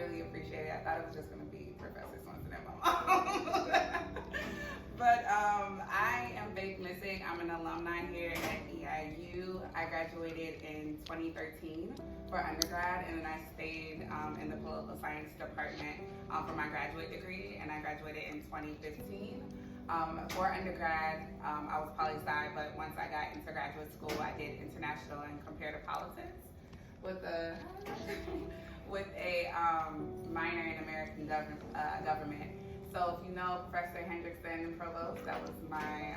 really appreciate it. I thought it was just going to be Professor Swenson and my mom. But I am Faith Missick. I'm an alumni here at EIU. I graduated in 2013 for undergrad, and then I stayed in the political science department for my graduate degree, and I graduated in 2015. For undergrad, I was poli-sci, but once I got into graduate school, I did international and comparative politics with a with a minor in American government. So if you know Professor Hendrickson and Provost, that was my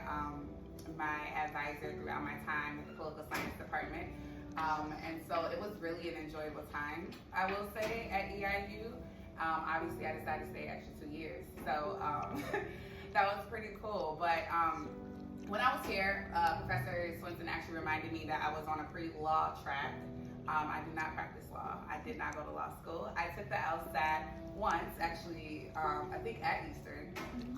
my advisor throughout my time with the political science department. And so it was really an enjoyable time, I will say, at EIU. Obviously, I decided to stay extra 2 years, so that was pretty cool. But when I was here, Professor Swenson actually reminded me that I was on a pre-law track. I do not practice law. I did not go to law school. I took the LSAT once, actually, I think at Eastern,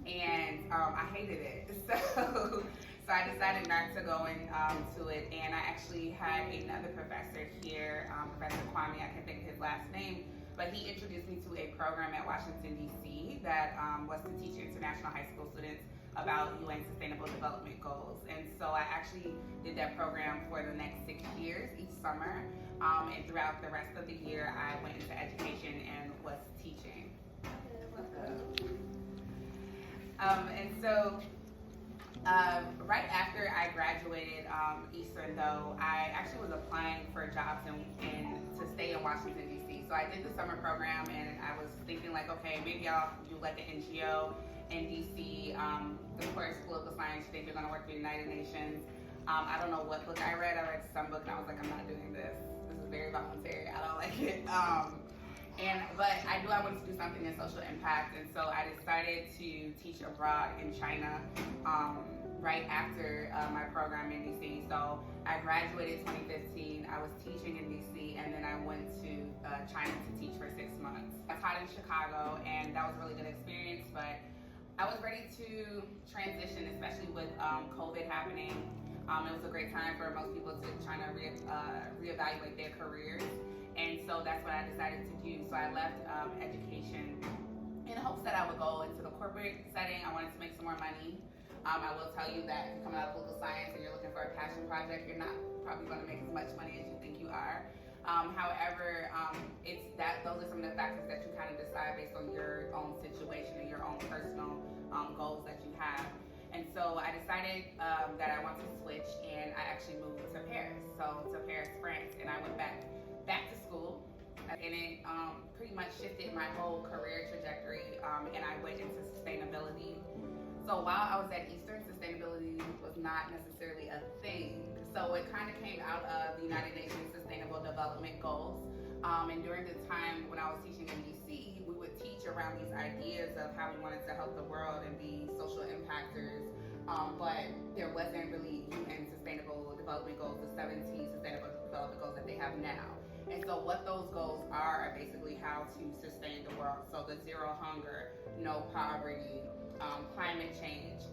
and I hated it. So I decided not to go into it, and I actually had another professor here, Professor Kwame, I can't think of his last name, but he introduced me to a program at Washington, D.C. that was to teach international high school students about UN Sustainable Development Goals. And so I actually did that program for the next 6 years, each summer. And throughout the rest of the year, I went into education and was teaching. And so right after I graduated Eastern, though, I actually was applying for jobs to stay in Washington, D.C. So I did the summer program, and I was thinking like, okay, maybe I'll do like an NGO in DC. Of course, political science, you think you're gonna work for the United Nations. I don't know what book I read. I read some book and I was like, I'm not doing this. This is very voluntary. I don't like it. But I knew I wanted to do something in social impact, and so I decided to teach abroad in China right after my program in DC. So I graduated 2015. I was teaching in DC, and then I went to China to teach for 6 months. I taught in Chicago, and that was a really good experience, but I was ready to transition, especially with COVID happening. It was a great time for most people to try to reevaluate their careers. And so that's what I decided to do. So I left education in hopes that I would go into the corporate setting. I wanted to make some more money. I will tell you that if you're coming out of political science and you're looking for a passion project, you're not probably going to make as much money as you think you are. However, those are some of the factors that you kind of decide based on your own situation and your own personal goals that you have. And so I decided that I wanted to switch, and I actually moved to Paris. So to Paris, France, and I went back to school, and it pretty much shifted my whole career trajectory, and I went into sustainability. So while I was at Eastern, sustainability was not necessarily a thing. So it kind of came out of the United Nations Sustainable Development Goals. And during the time when I was teaching in DC, we would teach around these ideas of how we wanted to help the world and be social impactors. But there wasn't really UN Sustainable Development Goals, the 17 Sustainable Development Goals that they have now. And so what those goals are basically how to sustain the world. So the zero hunger, no poverty, climate change.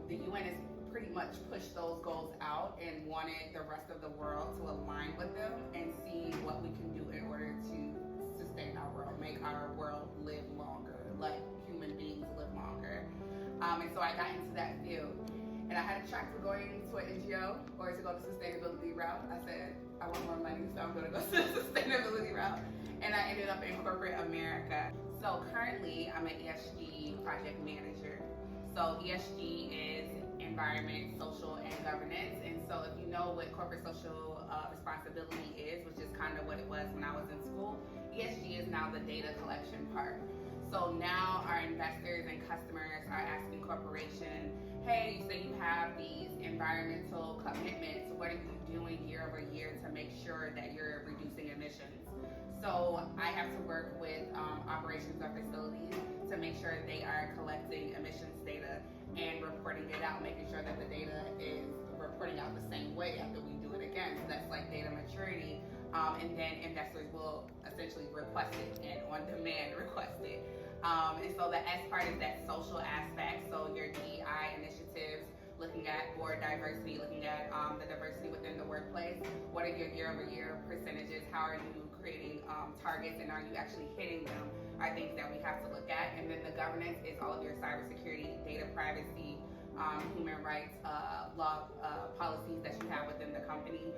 The UN has pretty much pushed those goals out and wanted the rest of the world to align with them and see what we can do in order to sustain our world, make our world live longer, like human beings live longer. And so I got into that field. And I had a track for going to an NGO or to go the sustainability route. I said, I want more money, so I'm gonna go to the sustainability route. And I ended up in corporate America. So currently, I'm an ESG project manager. So ESG is environment, social, and governance. And so if you know what corporate social responsibility is, which is kind of what it was when I was in school, ESG is now the data collection part. So now our investors and customers are asking corporations, hey, you say you have these environmental commitments, what are you doing year over year to make sure that you're reducing emissions? So I have to work with operations or facilities to make sure they are collecting emissions data and reporting it out, making sure that the data is reporting out the same way after we do it again. So that's like data maturity. And then investors will essentially request it and on demand request it. And so the S part is that social aspect. So your DEI initiatives looking at board diversity, looking at the diversity within the workplace. What are your year-over-year percentages? How are you creating targets, and are you actually hitting them? Are things that we have to look at. And then the governance is all of your cybersecurity, data privacy, human rights law policies that you have within the company.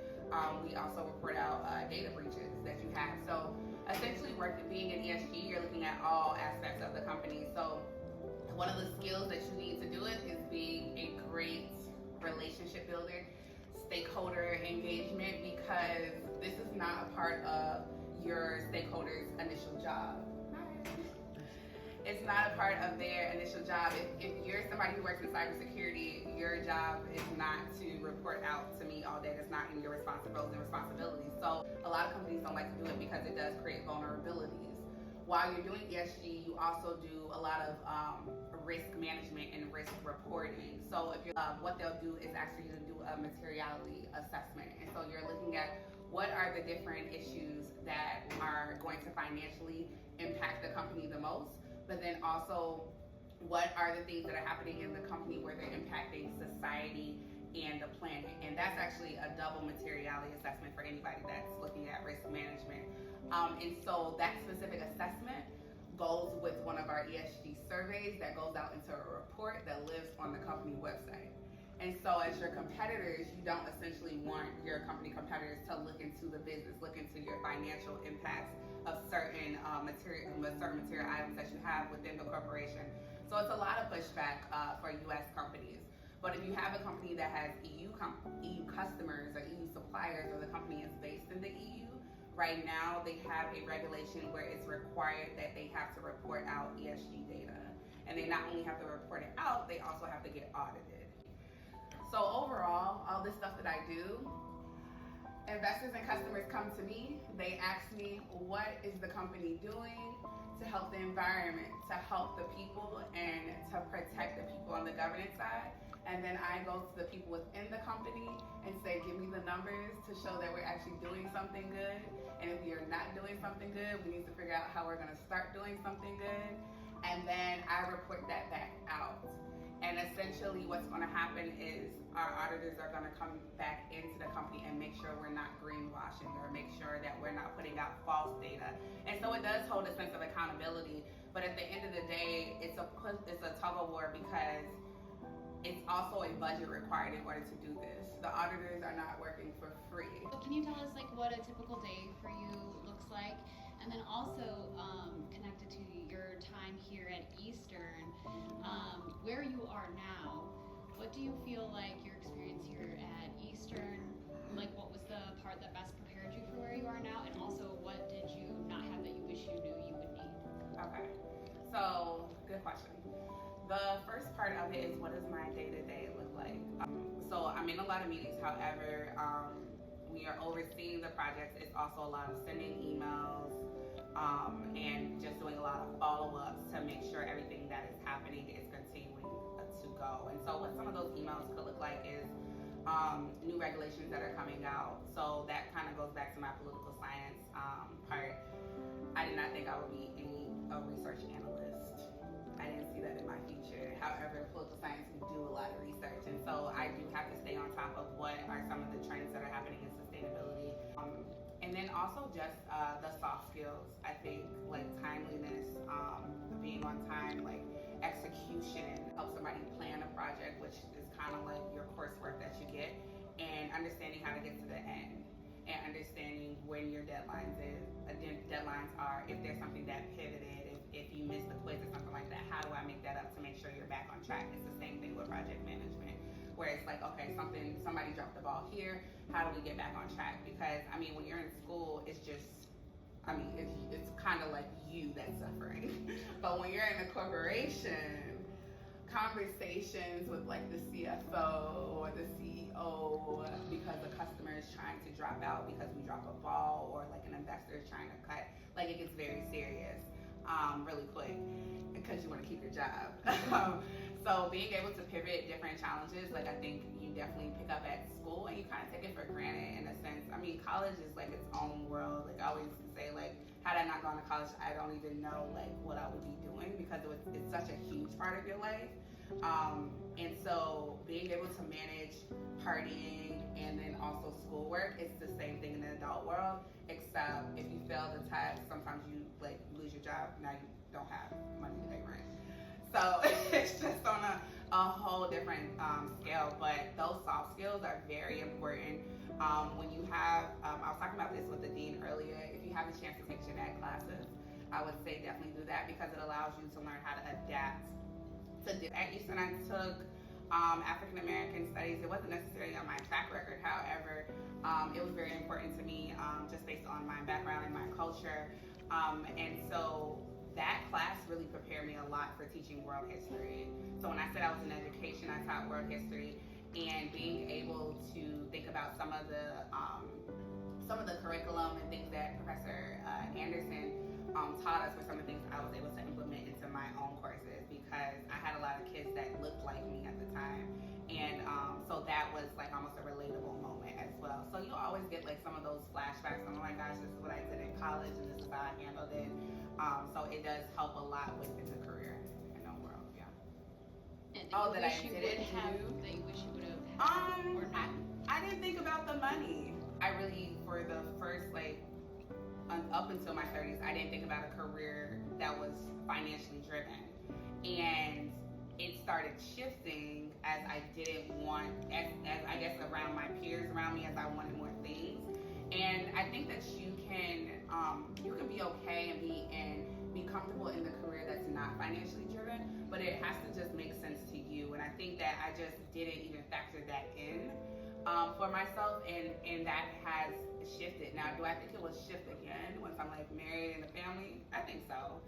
We also report out data breaches that you have. So essentially, being an ESG, you're looking at all aspects of the company. So one of the skills that you need to do it is being a great relationship builder, stakeholder engagement, because this is not a part of your stakeholders' initial job. It's not a part of their initial job. If you're somebody who works in cybersecurity, your job is not to report out to me all day. That's not in your roles and responsibilities. So a lot of companies don't like to do it because it does create vulnerabilities. While you're doing ESG, you also do a lot of risk management and risk reporting. So if you're, what they'll do is actually do a materiality assessment. And so you're looking at what are the different issues that are going to financially impact the company the most, but then also what are the things that are happening in the company where they're impacting society and the planet. And that's actually a double materiality assessment for anybody that's looking at risk management. And so that specific assessment goes with one of our ESG surveys that goes out into a report that lives on the company website. And so as your competitors, you don't essentially want your company competitors to look into the business, look into your financial impacts of certain material items that you have within the corporation. So it's a lot of pushback for US companies. But if you have a company that has EU customers or EU suppliers, or the company is based in the EU, right now they have a regulation where it's required that they have to report out ESG data. And they not only have to report it out, they also have to get audited. So overall, all this stuff that I do, investors and customers come to me, they ask me, what is the company doing to help the environment, to help the people, and to protect the people on the governance side? And then I go to the people within the company and say, give me the numbers to show that we're actually doing something good. And if we are not doing something good, we need to figure out how we're gonna start doing something good. And then I report that back out. And essentially what's gonna happen is our auditors are gonna come back into the company and make sure we're not greenwashing, or make sure that we're not putting out false data. And so it does hold a sense of accountability, but at the end of the day, it's a tug of war, because it's also a budget required in order to do this. The auditors are not working for free. So can you tell us like what a typical day for you looks like? And then also connected to your time here at Eastern, where you are now, what do you feel like your experience here at Eastern, like what was the part that best prepared you for where you are now? And also what did you not have that you wish you knew you would need? Okay, so good question. The first part of it is, what does my day-to-day look like? So I'm in a lot of meetings, however, we are overseeing the projects. It's also a lot of sending emails and just doing a lot of follow-ups to make sure everything that is happening is continuing to go. And so what some of those emails could look like is new regulations that are coming out. So that kind of goes back to my political science part. I did not think I would be a research analyst. I didn't see that in my future. However, political science, we do a lot of research, and so I do have to stay on top of what are some of the trends that are happening in sustainability. And then also just the soft skills. I think like timeliness, being on time, like execution, help somebody plan a project, which is kind of like your coursework that you get, and understanding how to get to the end, and understanding when your deadlines are, if there's something that pivoted, if you missed the quiz or something like that, how do I make that up to make sure you're back on track? It's the same thing with project management, where it's like, okay, somebody dropped the ball here, how do we get back on track? Because I mean, when you're in school, it's just, I mean, it's kind of like you that's suffering. But when you're in a corporation, conversations with like the CFO or the CEO, because the customer is trying to drop out because we drop a ball, or like an investor is trying to cut, like it gets very serious. really quick because you want to keep your job. So being able to pivot different challenges, like I think you definitely pick up at school and you kind of take it for granted in a sense. I mean, college is like its own world. Like I always say, like, had I not gone to college, I don't even know like what I would be doing because it's such a huge part of your life. And so being able to manage partying and then also schoolwork, it's the same thing in the adult world, except if you fail the test, sometimes you like lose your job, now you don't have money to pay rent. So it's just on a whole different scale, but those soft skills are very important. When you have, I was talking about this with the dean earlier, if you have a chance to take gen ed classes, I would say definitely do that because it allows you to learn how to adapt to at Eastern. I took African American studies. It wasn't necessarily on my track record, however, it was very important to me just based on my background and my culture. And so that class really prepared me a lot for teaching world history. So when I said I was in education, I taught world history, and being able to think about some of the curriculum and things that Professor Anderson taught us were some of the things I was able to implement into my own courses because I had a lot of kids that looked like me at the time, and so that was like almost a relatable moment as well. So you'll always get like some of those flashbacks. Oh my gosh, this is what I did in college, and this is how I handled it. So it does help a lot within the career in the world. Yeah. And That I you didn't have, do? that you wish you would have had or not? I didn't think about the money. I really, for the first like up until my 30s, I didn't think about a career that was financially driven, and it started shifting as I didn't want, as I guess around my peers around me, as I wanted more things. And I think that you can be okay and be comfortable in the career that's not financially driven, but it has to just make sense to you. And I think that I just didn't even factor that in for myself, and that has shifted. Now, do I think it will shift again once I'm like married and a family? I think so.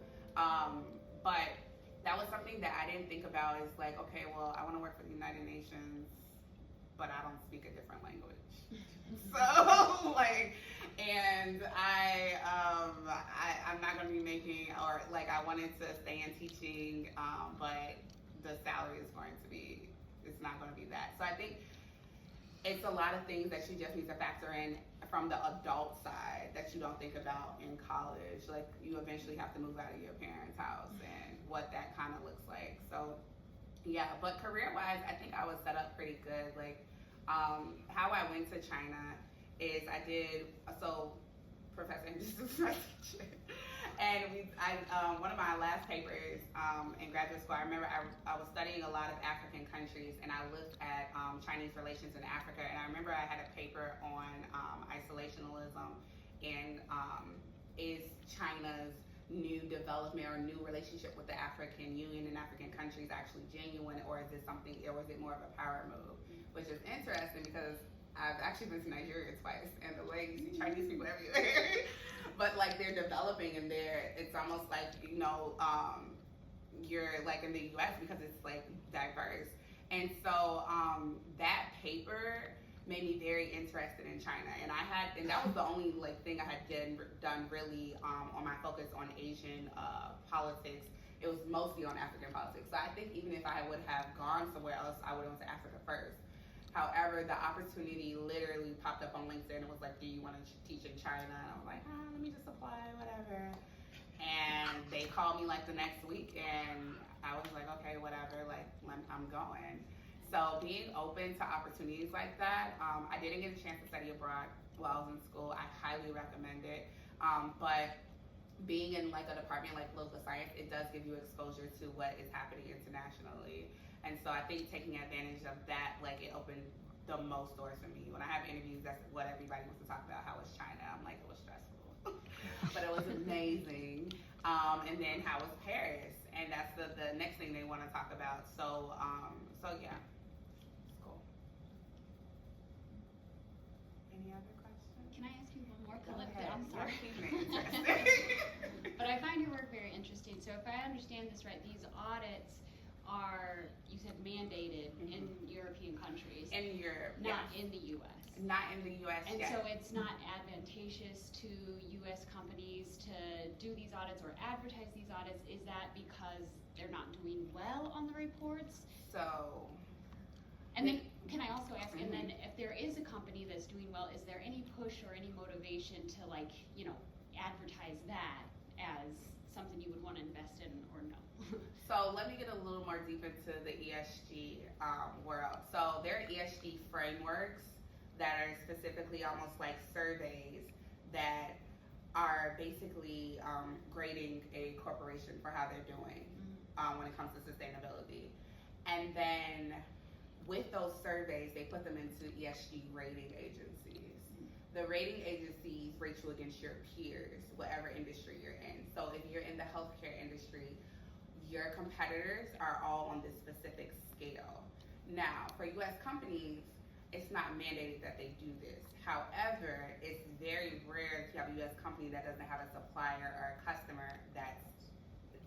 But that was something that I didn't think about. Is like, okay, well, I want to work for the United Nations, but I don't speak a different language. So like, and I'm not going to be making, or like I wanted to stay in teaching, but the salary is going to be, it's not going to be that. So I think it's a lot of things that you just need to factor in from the adult side that you don't think about in college. Like you eventually have to move out of your parents' house and what that kind of looks like. So yeah, but career-wise, I think I was set up pretty good. Like how I went to China is Professor Anderson was my teacher. And one of my last papers in graduate school, I remember I was studying a lot of African countries, and I looked at Chinese relations in Africa, and I remember I had a paper on isolationism and is China's new development or new relationship with the African Union and African countries actually genuine, or is it something, or is it more of a power move? Which is interesting because I've actually been to Nigeria twice, and the way you see Chinese people everywhere, but like they're developing, and it's almost like, you're like in the US because it's like diverse. And so that paper made me very interested in China, and that was the only like thing I had done really on my focus on Asian politics. It was mostly on African politics. So I think even if I would have gone somewhere else, I would have went to Africa first. However, the opportunity literally popped up on LinkedIn and was like, do you want to teach in China? And I was like, let me just apply, whatever. And they called me like the next week, and I was like, okay, whatever, like I'm going. So being open to opportunities like that, I didn't get a chance to study abroad while I was in school. I highly recommend it. But being in like a department like political science, it does give you exposure to what is happening internationally. And so I think taking advantage of that, like it opened the most doors for me. When I have interviews, that's what everybody wants to talk about. How was China? I'm like, it was stressful, but it was amazing. And then how was Paris? And that's the next thing they want to talk about. So yeah, it's cool. Any other questions? Can I ask you one more? Go ahead. I'm sorry. Interesting. But I find your work very interesting. So if I understand this right, these audits are, you said, mandated in European countries. In Europe, not yes. in the U.S. Not in the U.S. And yet. so it's not advantageous to U.S. companies to do these audits or advertise these audits. Is that because they're not doing well on the reports? So, And then, can I also ask, Mhm. and then if there is a company that's doing well, is there any push or any motivation to advertise that as something you would want to invest in or no? so let me get a little more deep into the ESG world. So there are ESG frameworks that are specifically almost like surveys that are basically grading a corporation for how they're doing when it comes to sustainability. And then with those surveys, they put them into ESG rating agencies. The rating agencies rate you against your peers, whatever industry you're in. So if you're in the healthcare industry, your competitors are all on this specific scale. Now, for US companies, it's not mandated that they do this. However, it's very rare to have a US company that doesn't have a supplier or a customer that's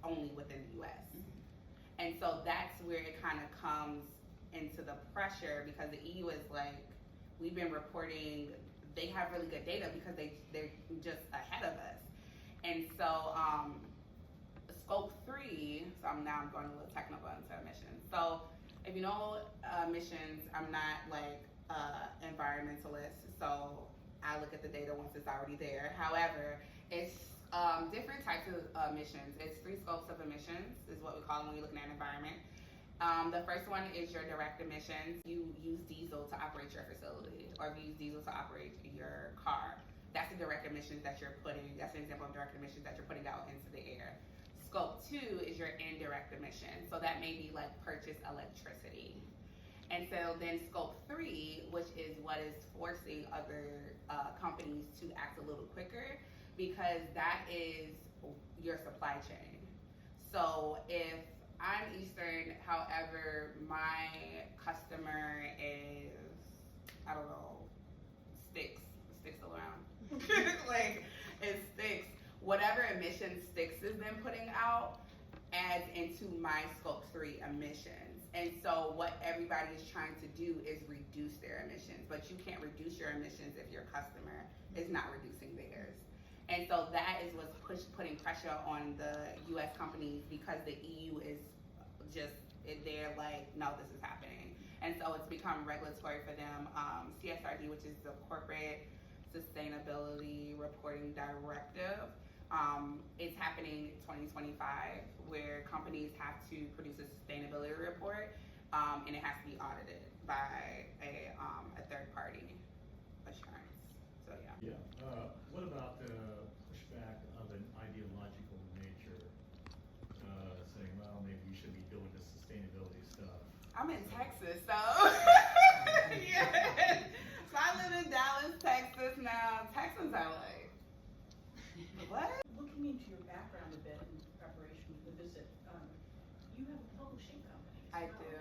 only within the US. And so that's where it kind of comes into the pressure, because the EU is like, we've been reporting, they have really good data because they're just ahead of us. And so scope 3, so I'm going a little technical into emissions. So if you know emissions, I'm not like environmentalist, so I look at the data once it's already there. However, it's different types of emissions. It's 3 scopes of emissions is what we call them when you're looking at environment. The first one is your direct emissions. You use diesel to operate your facility, or if you use diesel to operate your car. That's the direct emissions that you're putting, that's an example of direct emissions that you're putting out into the air. Scope 2 is your indirect emissions. So that may be like purchased electricity. And so then scope 3, which is what is forcing other companies to act a little quicker, because that is your supply chain. So if I'm Eastern, however, my customer is, I don't know, sticks around. Like, it sticks. Whatever emission Sticks is then putting out adds into my scope 3 emissions. And so what everybody is trying to do is reduce their emissions, but you can't reduce your emissions if your customer is not reducing theirs. And so that is what's putting pressure on the US companies, because the EU is just, they're like, no, this is happening. And so it's become regulatory for them. CSRD, which is the Corporate Sustainability Reporting Directive, it's happening in 2025, where companies have to produce a sustainability report, and it has to be audited by a third party assurance. So yeah. What about the pushback of an ideological nature, saying, well, maybe you should be doing the sustainability stuff? I'm in Texas, so yeah. So I live in Dallas, Texas now. Texans are like, what? Looking into your background a bit in preparation for the visit, you have a publishing company. I do.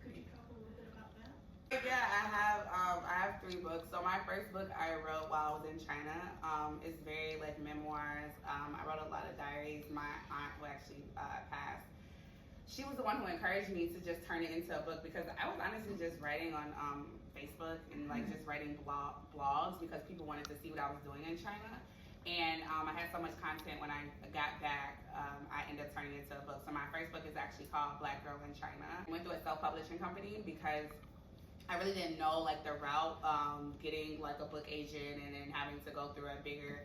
Could you talk a little bit about that? Yeah, I have 3 books. So my first book I wrote while I was in China. It's very like memoirs. I wrote a lot of diaries. My aunt, who actually passed, she was the one who encouraged me to just turn it into a book, because I was honestly just writing on Facebook and like just writing blogs because people wanted to see what I was doing in China. And I had so much content. When I got back, I ended up turning it into a book. So my first book is actually called Black Girl in China. I went through a self-publishing company because I really didn't know like the route, getting like a book agent and then having to go through a bigger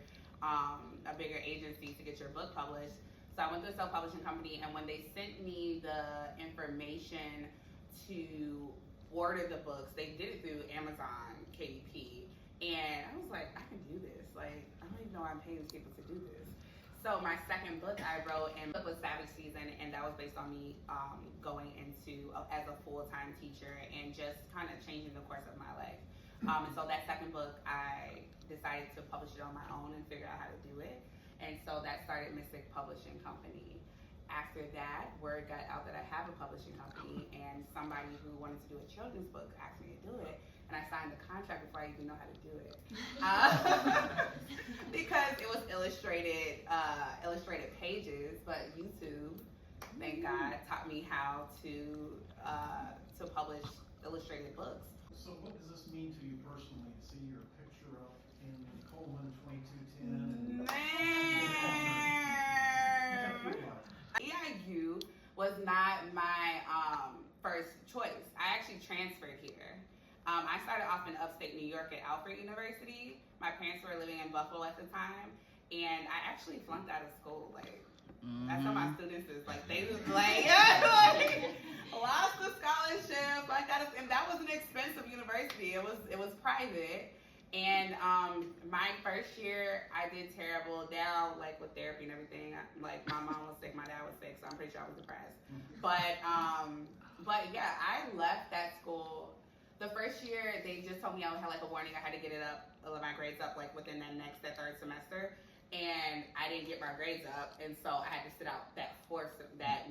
agency to get your book published. So I went through a self-publishing company, and when they sent me the information to order the books, they did it through Amazon KDP. And I was like, I can do this. Like, I don't even know I'm paying these people to do this. So my second book I wrote, and the book was Savage Season, and that was based on me going into as a full-time teacher and just kind of changing the course of my life. And so that second book, I decided to publish it on my own and figure out how to do it. And so that started Mystic Publishing Company. After that, word got out that I have a publishing company, and somebody who wanted to do a children's book asked me to do it. And I signed the contract before I even know how to do it. Because it was illustrated pages, but YouTube, thank God, taught me how to publish illustrated books. So what does this mean to you personally, to see your picture up in Coleman 2210? EIU was not my first choice. I actually transferred here. I started off in upstate New York at Alfred University. My parents were living in Buffalo at the time, and I actually flunked out of school. Like, that's how my students is. Like, they was like, lost the scholarship. Like, and that was an expensive university. It was private. And my first year, I did terrible. Now, like with therapy and everything, like my mom was sick, my dad was sick, so I'm pretty sure I was depressed. But yeah, I left that school. The first year, they just told me I had like a warning. I had to get my grades up like within that third semester. And I didn't get my grades up, and so I had to sit out that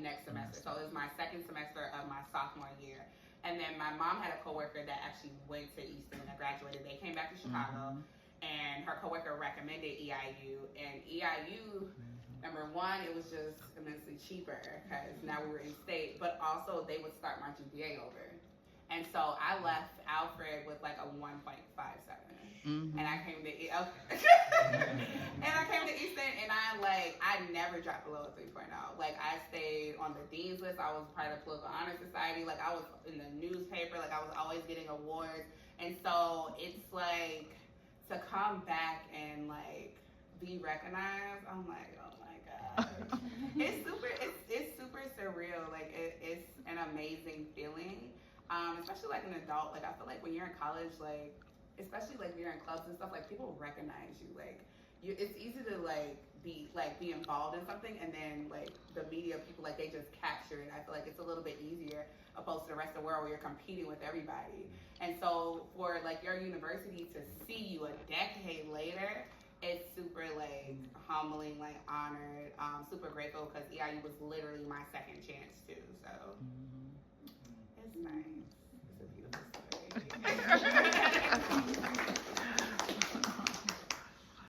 next semester. So it was my second semester of my sophomore year. And then my mom had a coworker that actually went to Eastern and graduated. They came back to Chicago, and her coworker recommended EIU. And EIU, number one, it was just immensely cheaper because now we were in state, but also they would start my GPA over. And so I left Alfred with like a 1.57. And I came to and I came to Eastern, and I never dropped below a 3.0. Like, I stayed on the dean's list. I was part of the Political Honor Society. Like, I was in the newspaper. Like, I was always getting awards. And so it's like to come back and like be recognized. I'm like, oh my god, it's super surreal. Like, it's an amazing feeling. Especially like an adult. Like, I feel like when you're in college, like, especially like you're in clubs and stuff, like people recognize you. Like, it's easy to be involved in something, and then like the media people, like, they just capture it. I feel like it's a little bit easier opposed to the rest of the world where you're competing with everybody. And so for like your university to see you a decade later, it's super like humbling, like honored, super grateful, because EIU was literally my second chance too. So it's nice. It's a beautiful story.